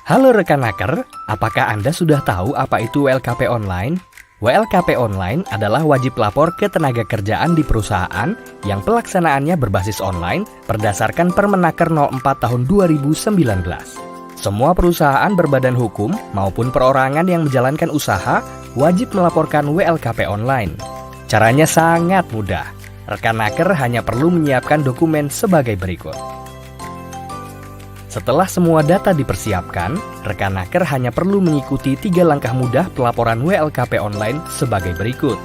Halo rekan Naker, apakah Anda sudah tahu apa itu WLKP Online? WLKP Online adalah wajib lapor ketenagakerjaan di perusahaan yang pelaksanaannya berbasis online berdasarkan Permenaker 04 tahun 2019. Semua perusahaan berbadan hukum maupun perorangan yang menjalankan usaha wajib melaporkan WLKP Online. Caranya sangat mudah. Rekan Naker hanya perlu menyiapkan dokumen sebagai berikut. Setelah semua data dipersiapkan, rekan Naker hanya perlu mengikuti 3 langkah mudah pelaporan WLKP Online sebagai berikut.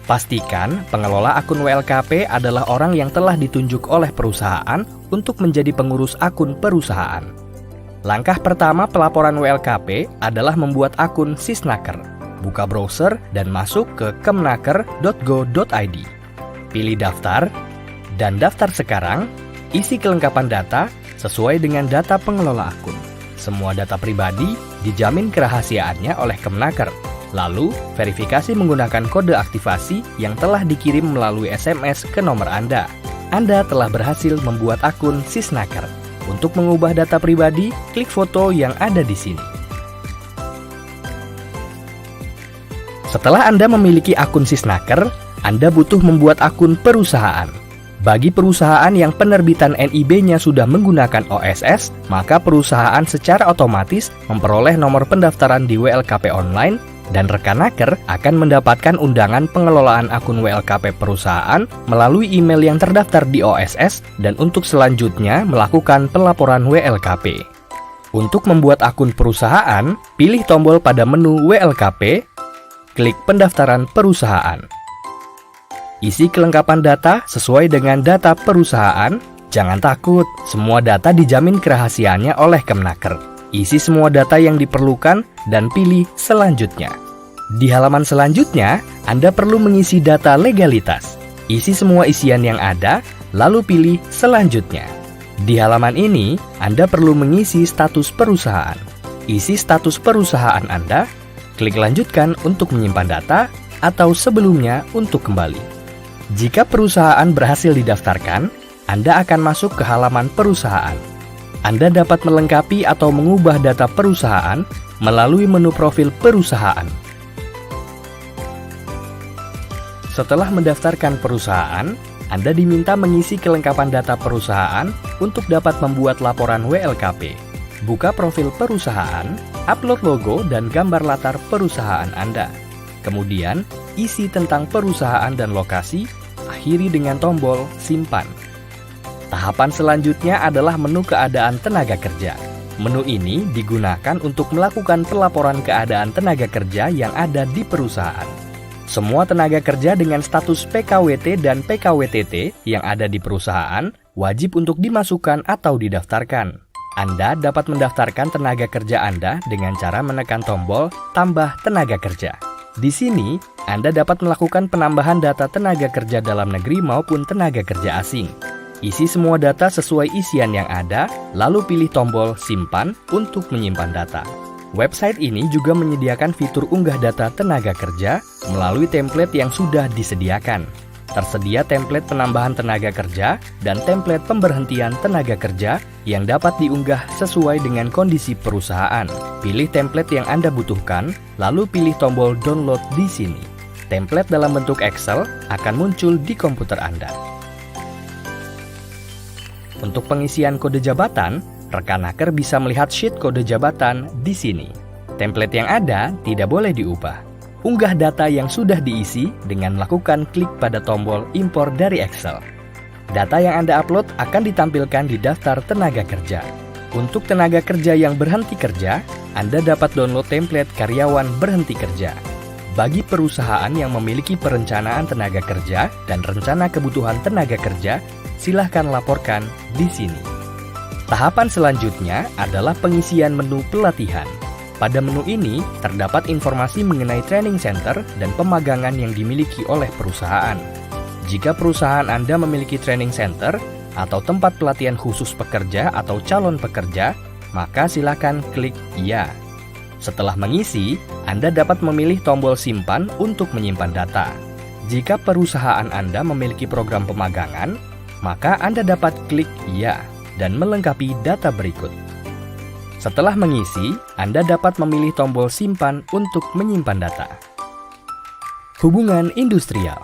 Pastikan pengelola akun WLKP adalah orang yang telah ditunjuk oleh perusahaan untuk menjadi pengurus akun perusahaan. Langkah pertama pelaporan WLKP adalah membuat akun Sisnaker. Buka browser dan masuk ke kemnaker.go.id. Pilih daftar, dan daftar sekarang, isi kelengkapan data sesuai dengan data pengelola akun. Semua data pribadi dijamin kerahasiaannya oleh Kemnaker. Lalu, verifikasi menggunakan kode aktivasi yang telah dikirim melalui SMS ke nomor Anda. Anda telah berhasil membuat akun Sisnaker. Untuk mengubah data pribadi, klik foto yang ada di sini. Setelah Anda memiliki akun Sisnaker, Anda butuh membuat akun perusahaan. Bagi perusahaan yang penerbitan NIB-nya sudah menggunakan OSS, maka perusahaan secara otomatis memperoleh nomor pendaftaran di WLKP Online dan rekan Naker akan mendapatkan undangan pengelolaan akun WLKP perusahaan melalui email yang terdaftar di OSS dan untuk selanjutnya melakukan pelaporan WLKP. Untuk membuat akun perusahaan, pilih tombol pada menu WLKP, klik pendaftaran perusahaan. Isi kelengkapan data sesuai dengan data perusahaan. Jangan takut, semua data dijamin kerahasiaannya oleh Kemnaker. Isi semua data yang diperlukan dan pilih selanjutnya. Di halaman selanjutnya, Anda perlu mengisi data legalitas. Isi semua isian yang ada, lalu pilih selanjutnya. Di halaman ini, Anda perlu mengisi status perusahaan. Isi status perusahaan Anda, klik lanjutkan untuk menyimpan data atau sebelumnya untuk kembali. Jika perusahaan berhasil didaftarkan, Anda akan masuk ke halaman perusahaan. Anda dapat melengkapi atau mengubah data perusahaan melalui menu profil perusahaan. Setelah mendaftarkan perusahaan, Anda diminta mengisi kelengkapan data perusahaan untuk dapat membuat laporan WLKP. Buka profil perusahaan, upload logo dan gambar latar perusahaan Anda. Kemudian, isi tentang perusahaan dan lokasi, akhiri dengan tombol simpan. Tahapan selanjutnya adalah menu keadaan tenaga kerja. Menu ini digunakan untuk melakukan pelaporan keadaan tenaga kerja yang ada di perusahaan. Semua tenaga kerja dengan status PKWT dan PKWTT yang ada di perusahaan wajib untuk dimasukkan atau didaftarkan. Anda dapat mendaftarkan tenaga kerja Anda dengan cara menekan tombol tambah tenaga kerja. Di sini, Anda dapat melakukan penambahan data tenaga kerja dalam negeri maupun tenaga kerja asing. Isi semua data sesuai isian yang ada, lalu pilih tombol simpan untuk menyimpan data. Website ini juga menyediakan fitur unggah data tenaga kerja melalui template yang sudah disediakan. Tersedia template penambahan tenaga kerja dan template pemberhentian tenaga kerja yang dapat diunggah sesuai dengan kondisi perusahaan. Pilih template yang Anda butuhkan, lalu pilih tombol download di sini. Template dalam bentuk Excel akan muncul di komputer Anda. Untuk pengisian kode jabatan, rekan Naker bisa melihat sheet kode jabatan di sini. Template yang ada tidak boleh diubah. Unggah data yang sudah diisi dengan melakukan klik pada tombol impor dari Excel. Data yang Anda upload akan ditampilkan di daftar tenaga kerja. Untuk tenaga kerja yang berhenti kerja, Anda dapat download template karyawan berhenti kerja. Bagi perusahaan yang memiliki perencanaan tenaga kerja dan rencana kebutuhan tenaga kerja, silahkan laporkan di sini. Tahapan selanjutnya adalah pengisian menu pelatihan. Pada menu ini, terdapat informasi mengenai training center dan pemagangan yang dimiliki oleh perusahaan. Jika perusahaan Anda memiliki training center atau tempat pelatihan khusus pekerja atau calon pekerja, maka silakan klik "Ya". Setelah mengisi, Anda dapat memilih tombol simpan untuk menyimpan data. Jika perusahaan Anda memiliki program pemagangan, maka Anda dapat klik "Ya" dan melengkapi data berikut. Setelah mengisi, Anda dapat memilih tombol simpan untuk menyimpan data. Hubungan industrial.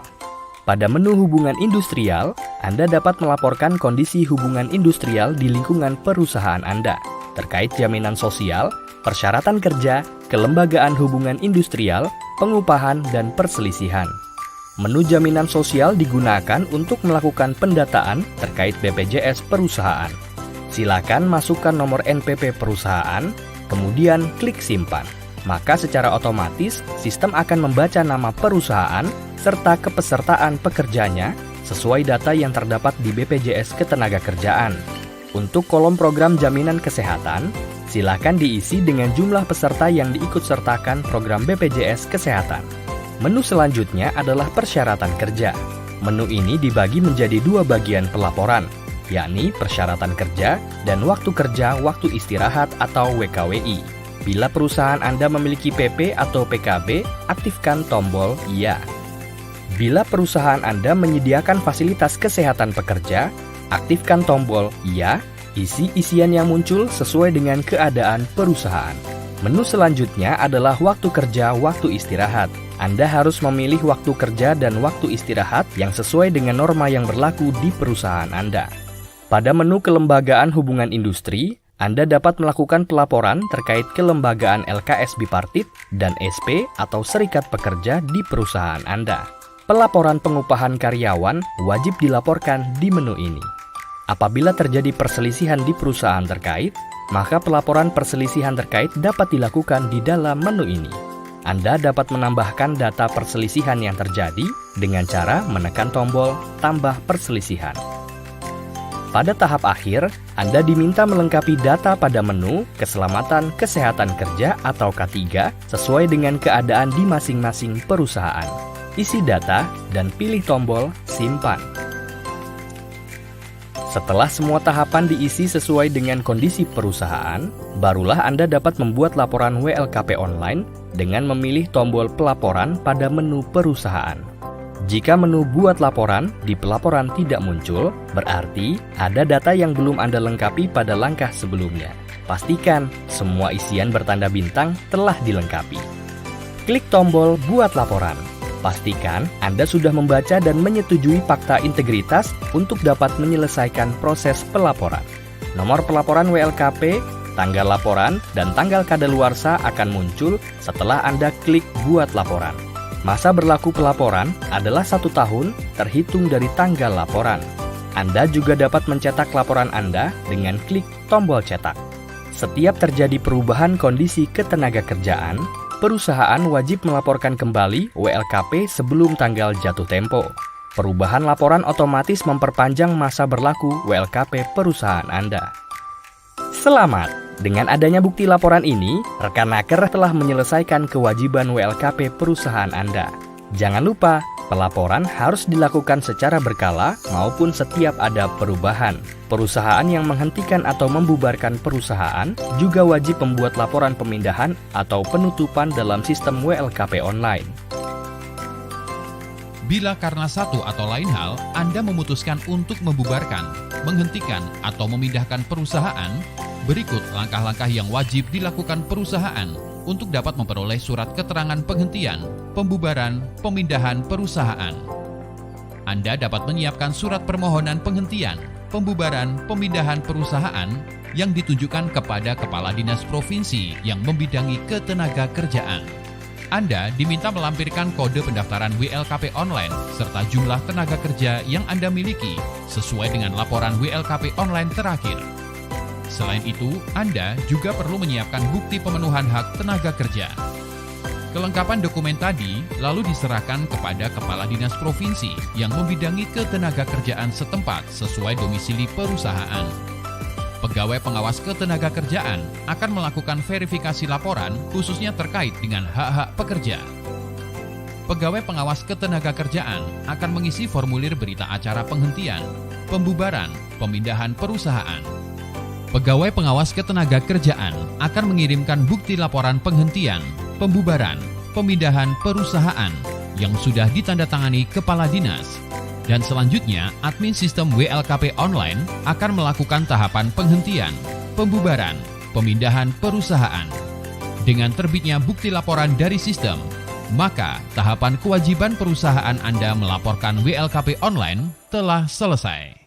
Pada menu hubungan industrial, Anda dapat melaporkan kondisi hubungan industrial di lingkungan perusahaan Anda, terkait jaminan sosial, persyaratan kerja, kelembagaan hubungan industrial, pengupahan, dan perselisihan. Menu jaminan sosial digunakan untuk melakukan pendataan terkait BPJS perusahaan. Silakan masukkan nomor NPP perusahaan, kemudian klik simpan. Maka secara otomatis sistem akan membaca nama perusahaan serta kepesertaan pekerjanya sesuai data yang terdapat di BPJS Ketenagakerjaan. Untuk kolom program jaminan kesehatan, silakan diisi dengan jumlah peserta yang diikutsertakan program BPJS Kesehatan. Menu selanjutnya adalah persyaratan kerja. Menu ini dibagi menjadi dua bagian pelaporan, yakni persyaratan kerja dan waktu kerja waktu istirahat atau WKWI. Bila perusahaan Anda memiliki PP atau PKB, aktifkan tombol Iya. Bila perusahaan Anda menyediakan fasilitas kesehatan pekerja, aktifkan tombol Iya, isi isian yang muncul sesuai dengan keadaan perusahaan. Menu selanjutnya adalah waktu kerja waktu istirahat. Anda harus memilih waktu kerja dan waktu istirahat yang sesuai dengan norma yang berlaku di perusahaan Anda. Pada menu kelembagaan hubungan industri, Anda dapat melakukan pelaporan terkait kelembagaan LKS bipartit dan SP atau serikat pekerja di perusahaan Anda. Pelaporan pengupahan karyawan wajib dilaporkan di menu ini. Apabila terjadi perselisihan di perusahaan terkait, maka pelaporan perselisihan terkait dapat dilakukan di dalam menu ini. Anda dapat menambahkan data perselisihan yang terjadi dengan cara menekan tombol tambah perselisihan. Pada tahap akhir, Anda diminta melengkapi data pada menu Keselamatan Kesehatan Kerja atau K3 sesuai dengan keadaan di masing-masing perusahaan. Isi data dan pilih tombol Simpan. Setelah semua tahapan diisi sesuai dengan kondisi perusahaan, barulah Anda dapat membuat laporan WLKP online dengan memilih tombol pelaporan pada menu perusahaan. Jika menu buat laporan di pelaporan tidak muncul, berarti ada data yang belum Anda lengkapi pada langkah sebelumnya. Pastikan semua isian bertanda bintang telah dilengkapi. Klik tombol buat laporan. Pastikan Anda sudah membaca dan menyetujui fakta integritas untuk dapat menyelesaikan proses pelaporan. Nomor pelaporan WLKP, tanggal laporan, dan tanggal kadaluarsa akan muncul setelah Anda klik buat laporan. Masa berlaku pelaporan adalah 1 tahun terhitung dari tanggal laporan. Anda juga dapat mencetak laporan Anda dengan klik tombol cetak. Setiap terjadi perubahan kondisi ketenagakerjaan, perusahaan wajib melaporkan kembali WLKP sebelum tanggal jatuh tempo. Perubahan laporan otomatis memperpanjang masa berlaku WLKP perusahaan Anda. Selamat! Dengan adanya bukti laporan ini, rekan naker telah menyelesaikan kewajiban WLKP perusahaan Anda. Jangan lupa, pelaporan harus dilakukan secara berkala maupun setiap ada perubahan. Perusahaan yang menghentikan atau membubarkan perusahaan juga wajib membuat laporan pemindahan atau penutupan dalam sistem WLKP online. Bila karena satu atau lain hal Anda memutuskan untuk membubarkan, menghentikan, atau memindahkan perusahaan, berikut langkah-langkah yang wajib dilakukan perusahaan untuk dapat memperoleh surat keterangan penghentian, pembubaran, pemindahan perusahaan. Anda dapat menyiapkan surat permohonan penghentian, pembubaran, pemindahan perusahaan yang ditunjukkan kepada Kepala Dinas Provinsi yang membidangi ketenagakerjaan. Anda diminta melampirkan kode pendaftaran WLKP online serta jumlah tenaga kerja yang Anda miliki sesuai dengan laporan WLKP online terakhir. Selain itu, Anda juga perlu menyiapkan bukti pemenuhan hak tenaga kerja. Kelengkapan dokumen tadi lalu diserahkan kepada Kepala Dinas Provinsi yang membidangi ketenagakerjaan setempat sesuai domisili perusahaan. Pegawai pengawas ketenagakerjaan akan melakukan verifikasi laporan khususnya terkait dengan hak-hak pekerja. Pegawai pengawas ketenagakerjaan akan mengisi formulir berita acara penghentian, pembubaran, pemindahan perusahaan. Pegawai pengawas ketenagakerjaan akan mengirimkan bukti laporan penghentian, pembubaran, pemindahan perusahaan yang sudah ditandatangani Kepala Dinas. Dan selanjutnya, admin sistem WLKP online akan melakukan tahapan penghentian, pembubaran, pemindahan perusahaan. Dengan terbitnya bukti laporan dari sistem, maka tahapan kewajiban perusahaan Anda melaporkan WLKP online telah selesai.